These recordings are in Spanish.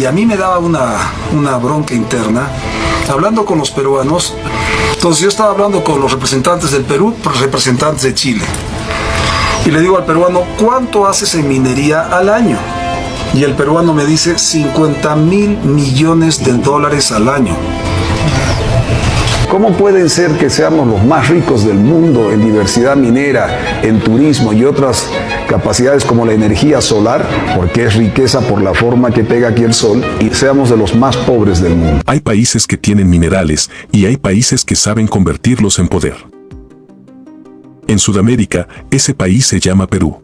Y a mí me daba una bronca interna, hablando con los peruanos. Entonces yo estaba hablando con los representantes del Perú, los representantes de Chile. Y le digo al peruano, ¿cuánto haces en minería al año? Y el peruano me dice, 50.000 millones de dólares al año. ¿Cómo pueden ser que seamos los más ricos del mundo en diversidad minera, en turismo y otras capacidades como la energía solar, porque es riqueza por la forma que pega aquí el sol, y seamos de los más pobres del mundo? Hay países que tienen minerales y hay países que saben convertirlos en poder. En Sudamérica, ese país se llama Perú.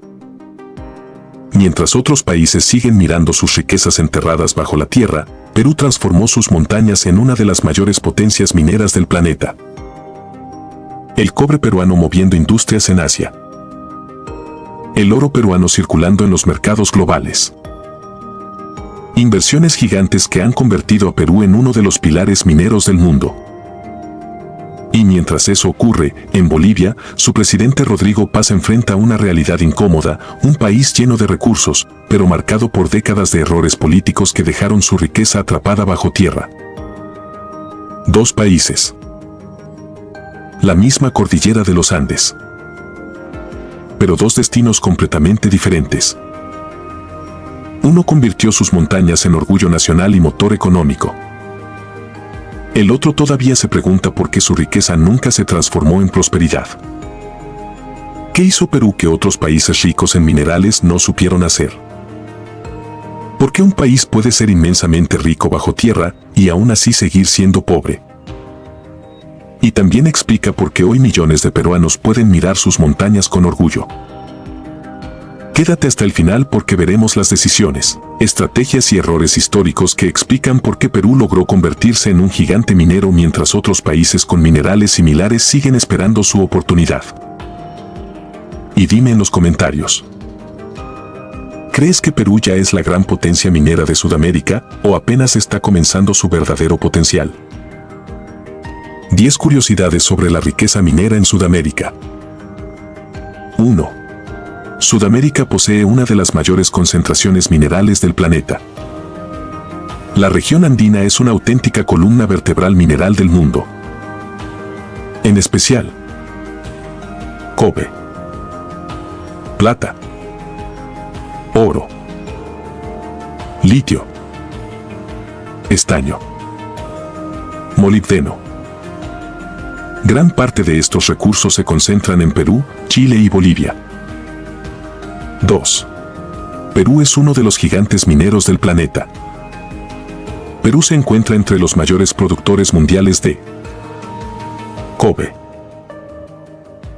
Mientras otros países siguen mirando sus riquezas enterradas bajo la tierra, Perú transformó sus montañas en una de las mayores potencias mineras del planeta. El cobre peruano moviendo industrias en Asia. El oro peruano circulando en los mercados globales. Inversiones gigantes que han convertido a Perú en uno de los pilares mineros del mundo. Y mientras eso ocurre, en Bolivia, su presidente Rodrigo Paz enfrenta una realidad incómoda, un país lleno de recursos, pero marcado por décadas de errores políticos que dejaron su riqueza atrapada bajo tierra. Dos países. La misma cordillera de los Andes. Pero dos destinos completamente diferentes. Uno convirtió sus montañas en orgullo nacional y motor económico. El otro todavía se pregunta por qué su riqueza nunca se transformó en prosperidad. ¿Qué hizo Perú que otros países ricos en minerales no supieron hacer? ¿Por qué un país puede ser inmensamente rico bajo tierra y aún así seguir siendo pobre? Y también explica por qué hoy millones de peruanos pueden mirar sus montañas con orgullo. Quédate hasta el final porque veremos las decisiones, estrategias y errores históricos que explican por qué Perú logró convertirse en un gigante minero mientras otros países con minerales similares siguen esperando su oportunidad. Y dime en los comentarios, ¿crees que Perú ya es la gran potencia minera de Sudamérica o apenas está comenzando su verdadero potencial? 10 curiosidades sobre la riqueza minera en Sudamérica. 1. Sudamérica posee una de las mayores concentraciones minerales del planeta. La región andina es una auténtica columna vertebral mineral del mundo. En especial, cobre, plata, oro, litio, estaño, molibdeno. Gran parte de estos recursos se concentran en Perú, Chile y Bolivia. 2. Perú es uno de los gigantes mineros del planeta. Perú se encuentra entre los mayores productores mundiales de cobre,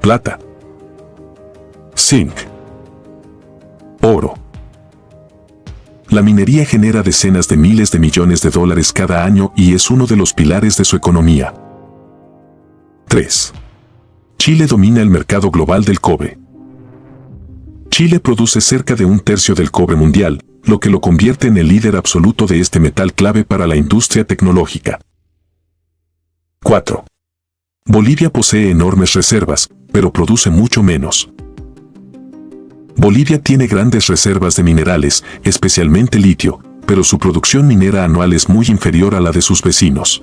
plata, zinc, oro. La minería genera decenas de miles de millones de dólares cada año y es uno de los pilares de su economía. 3. Chile domina el mercado global del cobre. Chile produce cerca de 1/3 del cobre mundial, lo que lo convierte en el líder absoluto de este metal clave para la industria tecnológica. 4. Bolivia posee enormes reservas, pero produce mucho menos. Bolivia tiene grandes reservas de minerales, especialmente litio, pero su producción minera anual es muy inferior a la de sus vecinos.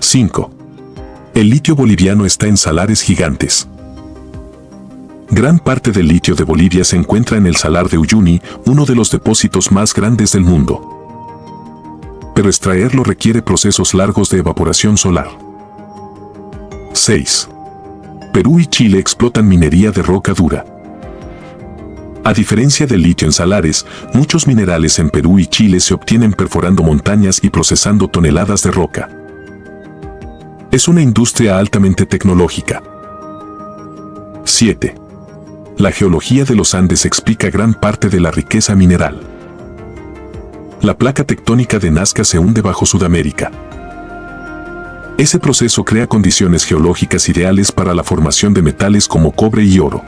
5. El litio boliviano está en salares gigantes. Gran parte del litio de Bolivia se encuentra en el Salar de Uyuni, uno de los depósitos más grandes del mundo. Pero extraerlo requiere procesos largos de evaporación solar. 6. Perú y Chile explotan minería de roca dura. A diferencia del litio en salares, muchos minerales en Perú y Chile se obtienen perforando montañas y procesando toneladas de roca. Es una industria altamente tecnológica. 7. La geología de los Andes explica gran parte de la riqueza mineral. La placa tectónica de Nazca se hunde bajo Sudamérica. Ese proceso crea condiciones geológicas ideales para la formación de metales como cobre y oro.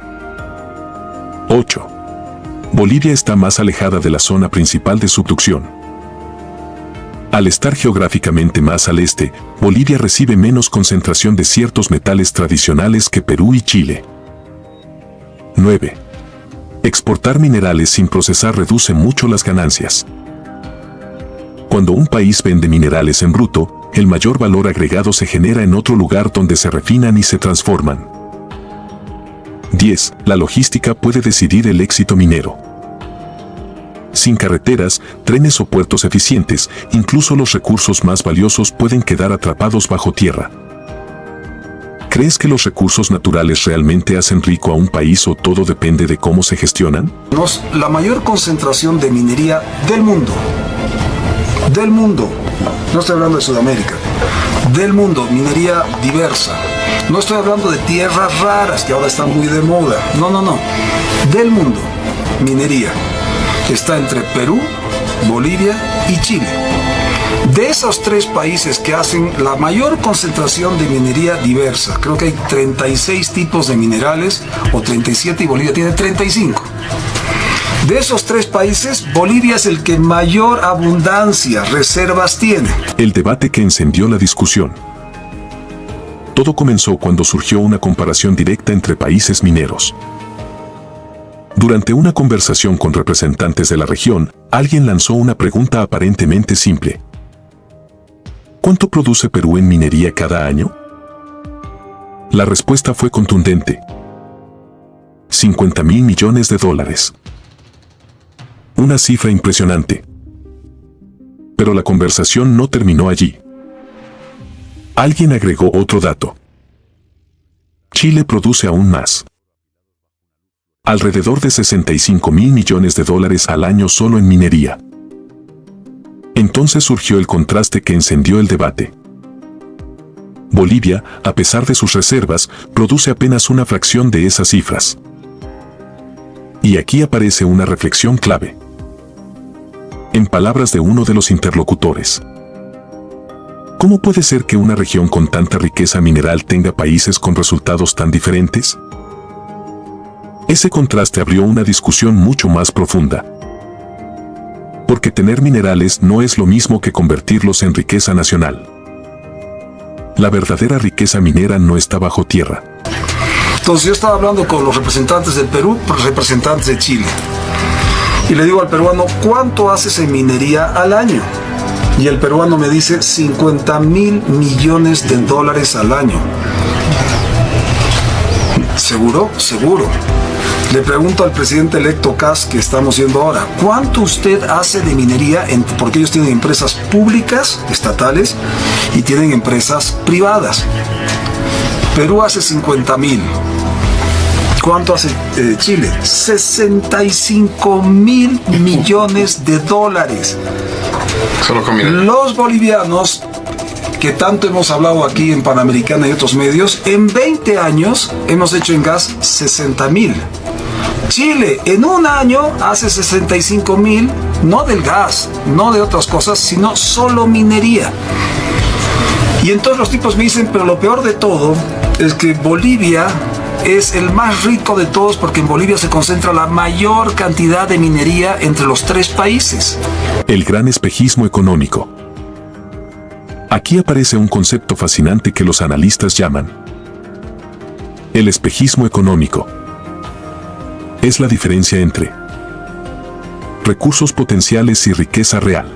8. Bolivia está más alejada de la zona principal de subducción. Al estar geográficamente más al este, Bolivia recibe menos concentración de ciertos metales tradicionales que Perú y Chile. 9. Exportar minerales sin procesar reduce mucho las ganancias. Cuando un país vende minerales en bruto, el mayor valor agregado se genera en otro lugar donde se refinan y se transforman. 10. La logística puede decidir el éxito minero. Sin carreteras, trenes o puertos eficientes, incluso los recursos más valiosos pueden quedar atrapados bajo tierra. ¿Crees que los recursos naturales realmente hacen rico a un país o todo depende de cómo se gestionan? La mayor concentración de minería del mundo. Del mundo. No estoy hablando de Sudamérica. Del mundo, minería diversa. No estoy hablando de tierras raras que ahora están muy de moda. No. Del mundo, minería. Está entre Perú, Bolivia y Chile. De esos tres países que hacen la mayor concentración de minería diversa, creo que hay 36 tipos de minerales, o 37 y Bolivia tiene 35. De esos tres países, Bolivia es el que mayor abundancia, reservas tiene. El debate que encendió la discusión. Todo comenzó cuando surgió una comparación directa entre países mineros. Durante una conversación con representantes de la región, alguien lanzó una pregunta aparentemente simple. ¿Cuánto produce Perú en minería cada año? La respuesta fue contundente. 50.000 millones de dólares. Una cifra impresionante. Pero la conversación no terminó allí. Alguien agregó otro dato. Chile produce aún más. Alrededor de 65.000 millones de dólares al año solo en minería. Entonces surgió el contraste que encendió el debate. Bolivia, a pesar de sus reservas, produce apenas una fracción de esas cifras. Y aquí aparece una reflexión clave. En palabras de uno de los interlocutores. ¿Cómo puede ser que una región con tanta riqueza mineral tenga países con resultados tan diferentes? Ese contraste abrió una discusión mucho más profunda. Porque tener minerales no es lo mismo que convertirlos en riqueza nacional. La verdadera riqueza minera no está bajo tierra. Entonces yo estaba hablando con los representantes del Perú, representantes de Chile. Y le digo al peruano, ¿cuánto haces en minería al año? Y el peruano me dice 50.000 millones de dólares al año. ¿Seguro? Seguro. Le pregunto al presidente electo Kast, que estamos viendo ahora, ¿cuánto usted hace de minería? Porque ellos tienen empresas públicas, estatales, y tienen empresas privadas. Perú hace 50.000. ¿Cuánto hace Chile? 65.000 millones de dólares. Solo con Los bolivianos, que tanto hemos hablado aquí en Panamericana y otros medios, en 20 años hemos hecho en gas 60.000. Chile en un año hace 65.000, no del gas, no de otras cosas, sino solo minería. Y entonces los tipos me dicen, pero lo peor de todo es que Bolivia es el más rico de todos porque en Bolivia se concentra la mayor cantidad de minería entre los tres países. El gran espejismo económico. Aquí aparece un concepto fascinante que los analistas llaman el espejismo económico. Es la diferencia entre recursos potenciales y riqueza real.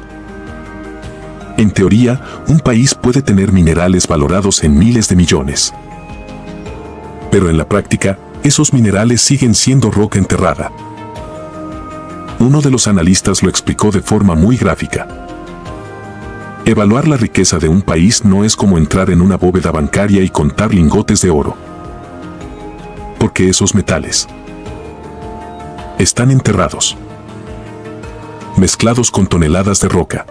En teoría, un país puede tener minerales valorados en miles de millones. Pero en la práctica, esos minerales siguen siendo roca enterrada. Uno de los analistas lo explicó de forma muy gráfica. Evaluar la riqueza de un país no es como entrar en una bóveda bancaria y contar lingotes de oro. Porque esos metales están enterrados, mezclados con toneladas de roca,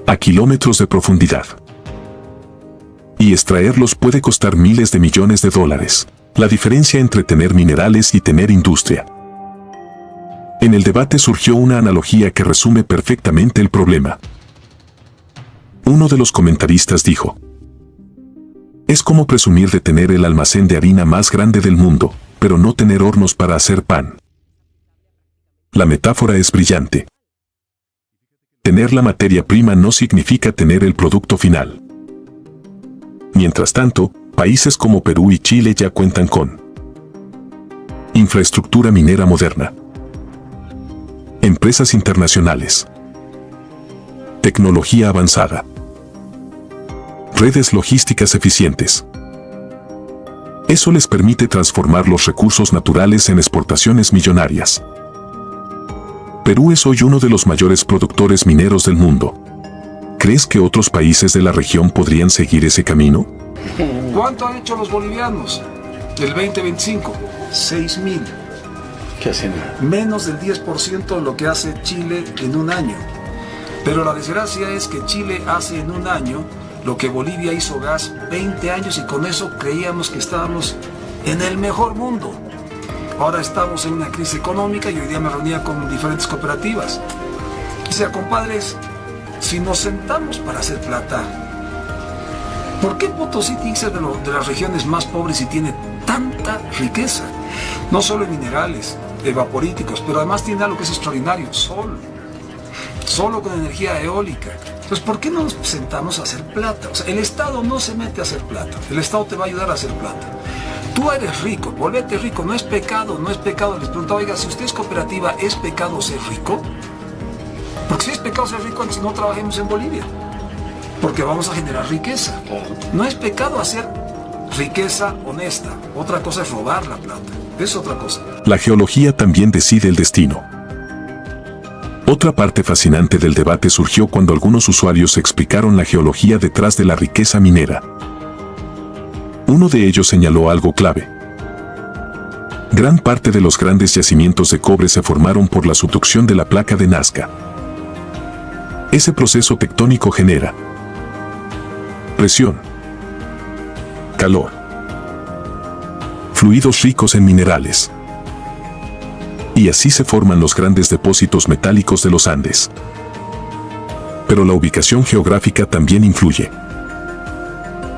a kilómetros de profundidad. Y extraerlos puede costar miles de millones de dólares. La diferencia entre tener minerales y tener industria. En el debate surgió una analogía que resume perfectamente el problema. Uno de los comentaristas dijo: es como presumir de tener el almacén de harina más grande del mundo, pero no tener hornos para hacer pan. La metáfora es brillante. Tener la materia prima no significa tener el producto final. Mientras tanto, países como Perú y Chile ya cuentan con infraestructura minera moderna, empresas internacionales, Tecnología avanzada. Redes logísticas eficientes. Eso les permite transformar los recursos naturales en exportaciones millonarias. Perú es hoy uno de los mayores productores mineros del mundo. ¿Crees que otros países de la región podrían seguir ese camino? ¿Cuánto han hecho los bolivianos del 2025? 6.000. ¿Qué hacen? Menos del 10% de lo que hace Chile en un año. Pero la desgracia es que Chile hace en un año lo que Bolivia hizo gas 20 años y con eso creíamos que estábamos en el mejor mundo. Ahora estamos en una crisis económica y hoy día me reunía con diferentes cooperativas. O sea, compadres, si nos sentamos para hacer plata, ¿por qué Potosí tiene que ser de las regiones más pobres y tiene tanta riqueza? No solo en minerales, evaporíticos, pero además tiene algo que es extraordinario, sol. Solo con energía eólica. Entonces, ¿por qué no nos sentamos a hacer plata? O sea, el Estado no se mete a hacer plata. El Estado te va a ayudar a hacer plata. Tú eres rico, volvete rico. No es pecado, no es pecado. Les preguntaba, oiga, si usted es cooperativa, ¿es pecado ser rico? Porque si es pecado ser rico, entonces no trabajemos en Bolivia. Porque vamos a generar riqueza. No es pecado hacer riqueza honesta. Otra cosa es robar la plata. Es otra cosa. La geología también decide el destino. Otra parte fascinante del debate surgió cuando algunos usuarios explicaron la geología detrás de la riqueza minera. Uno de ellos señaló algo clave. Gran parte de los grandes yacimientos de cobre se formaron por la subducción de la placa de Nazca. Ese proceso tectónico genera presión, calor, fluidos ricos en minerales. Y así se forman los grandes depósitos metálicos de los Andes. Pero la ubicación geográfica también influye.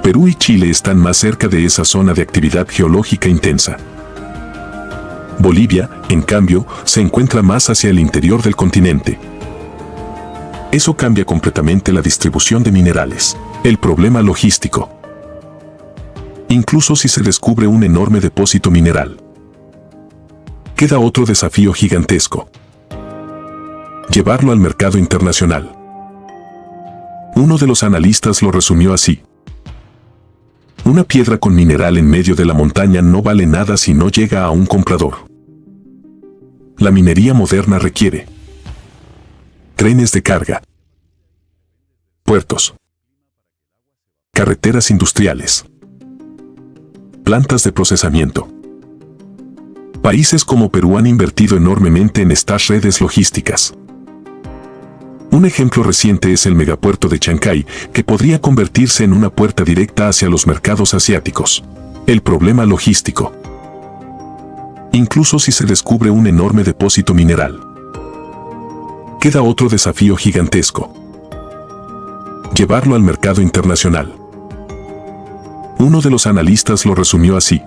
Perú y Chile están más cerca de esa zona de actividad geológica intensa. Bolivia, en cambio, se encuentra más hacia el interior del continente. Eso cambia completamente la distribución de minerales. El problema logístico. Incluso si se descubre un enorme depósito mineral, queda otro desafío gigantesco: llevarlo al mercado internacional. Uno de los analistas lo resumió así: una piedra con mineral en medio de la montaña no vale nada si no llega a un comprador. La minería moderna requiere trenes de carga, puertos, carreteras industriales, plantas de procesamiento. Países como Perú han invertido enormemente en estas redes logísticas. Un ejemplo reciente es el megapuerto de Chancay, que podría convertirse en una puerta directa hacia los mercados asiáticos. El problema logístico. Incluso si se descubre un enorme depósito mineral, queda otro desafío gigantesco: llevarlo al mercado internacional. Uno de los analistas lo resumió así: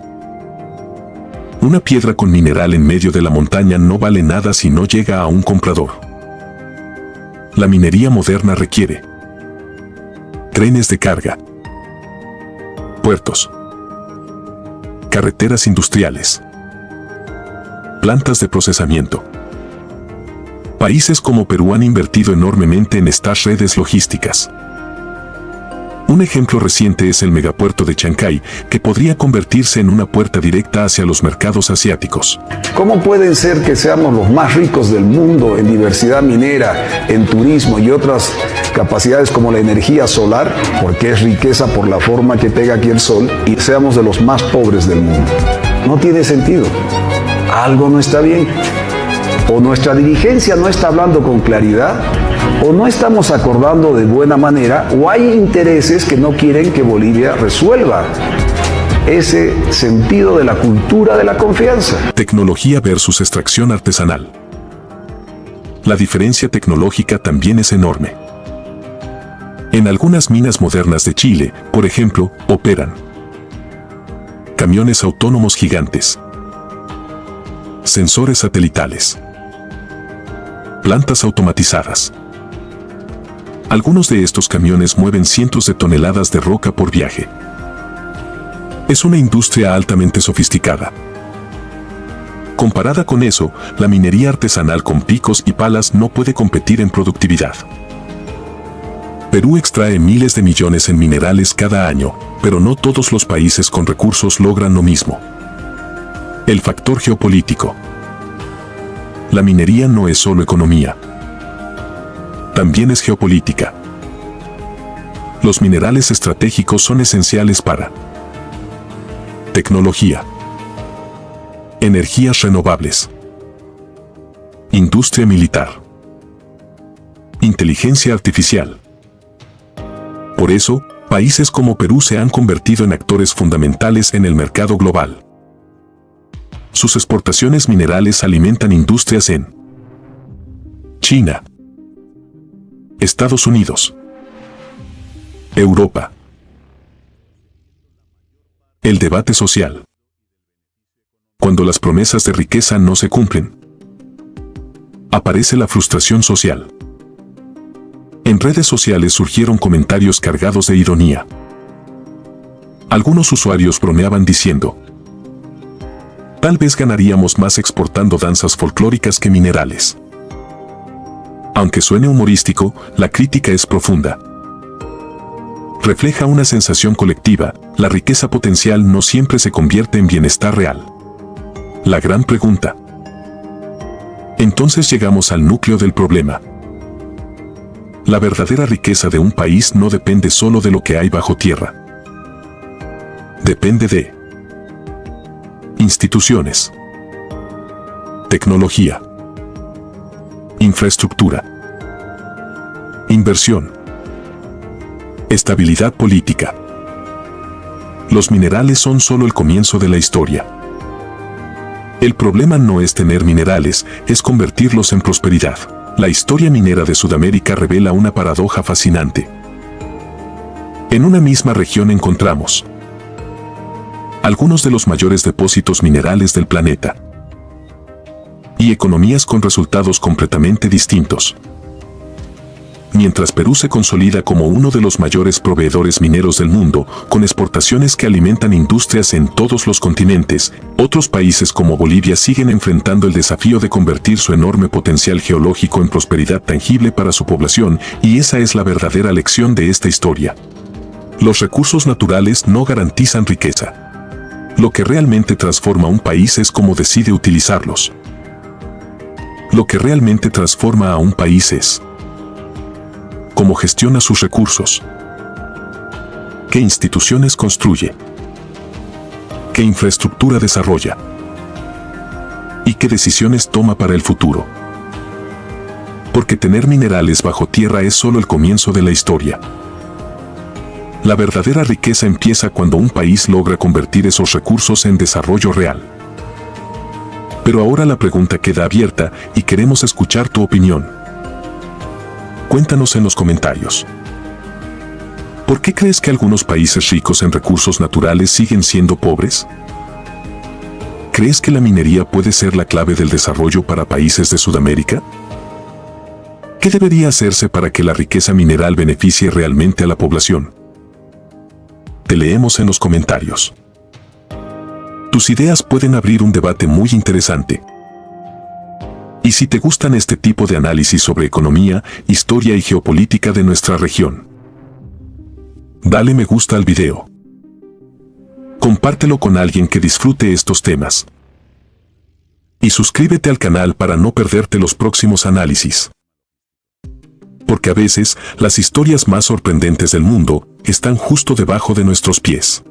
una piedra con mineral en medio de la montaña no vale nada si no llega a un comprador. La minería moderna requiere trenes de carga, puertos, carreteras industriales, plantas de procesamiento. Países como Perú han invertido enormemente en estas redes logísticas. Un ejemplo reciente es el megapuerto de Chancay, que podría convertirse en una puerta directa hacia los mercados asiáticos. ¿Cómo pueden ser que seamos los más ricos del mundo en diversidad minera, en turismo y otras capacidades como la energía solar, porque es riqueza por la forma que pega aquí el sol, y seamos de los más pobres del mundo? No tiene sentido. Algo no está bien. O nuestra dirigencia no está hablando con claridad, o no estamos acordando de buena manera, o hay intereses que no quieren que Bolivia resuelva ese sentido de la cultura de la confianza. Tecnología versus extracción artesanal. La diferencia tecnológica también es enorme. En algunas minas modernas de Chile, por ejemplo, operan camiones autónomos gigantes, sensores satelitales, plantas automatizadas. Algunos de estos camiones mueven cientos de toneladas de roca por viaje. Es una industria altamente sofisticada. Comparada con eso, la minería artesanal con picos y palas no puede competir en productividad. Perú extrae miles de millones en minerales cada año, pero no todos los países con recursos logran lo mismo. El factor geopolítico. La minería no es solo economía. También es geopolítica. Los minerales estratégicos son esenciales para tecnología, energías renovables, industria militar, inteligencia artificial. Por eso, países como Perú se han convertido en actores fundamentales en el mercado global. Sus exportaciones minerales alimentan industrias en China, Estados Unidos, Europa. El debate social. Cuando las promesas de riqueza no se cumplen, aparece la frustración social. En redes sociales surgieron comentarios cargados de ironía. Algunos usuarios bromeaban diciendo: tal vez ganaríamos más exportando danzas folclóricas que minerales. Aunque suene humorístico, la crítica es profunda. Refleja una sensación colectiva: la riqueza potencial no siempre se convierte en bienestar real. La gran pregunta. Entonces llegamos al núcleo del problema. La verdadera riqueza de un país no depende solo de lo que hay bajo tierra. Depende de instituciones, tecnología, infraestructura, inversión, estabilidad política. Los minerales son solo el comienzo de la historia. El problema no es tener minerales, es convertirlos en prosperidad. La historia minera de Sudamérica revela una paradoja fascinante. En una misma región encontramos algunos de los mayores depósitos minerales del planeta y economías con resultados completamente distintos. Mientras Perú se consolida como uno de los mayores proveedores mineros del mundo, con exportaciones que alimentan industrias en todos los continentes, otros países como Bolivia siguen enfrentando el desafío de convertir su enorme potencial geológico en prosperidad tangible para su población, y esa es la verdadera lección de esta historia. Los recursos naturales no garantizan riqueza. Lo que realmente transforma un país es cómo decide utilizarlos. Lo que realmente transforma a un país es cómo gestiona sus recursos, qué instituciones construye, qué infraestructura desarrolla y qué decisiones toma para el futuro. Porque tener minerales bajo tierra es solo el comienzo de la historia. La verdadera riqueza empieza cuando un país logra convertir esos recursos en desarrollo real. Pero ahora la pregunta queda abierta y queremos escuchar tu opinión. Cuéntanos en los comentarios. ¿Por qué crees que algunos países ricos en recursos naturales siguen siendo pobres? ¿Crees que la minería puede ser la clave del desarrollo para países de Sudamérica? ¿Qué debería hacerse para que la riqueza mineral beneficie realmente a la población? Te leemos en los comentarios. Tus ideas pueden abrir un debate muy interesante. Y si te gustan este tipo de análisis sobre economía, historia y geopolítica de nuestra región, dale me gusta al video. Compártelo con alguien que disfrute estos temas. Y suscríbete al canal para no perderte los próximos análisis. Porque a veces, las historias más sorprendentes del mundo están justo debajo de nuestros pies.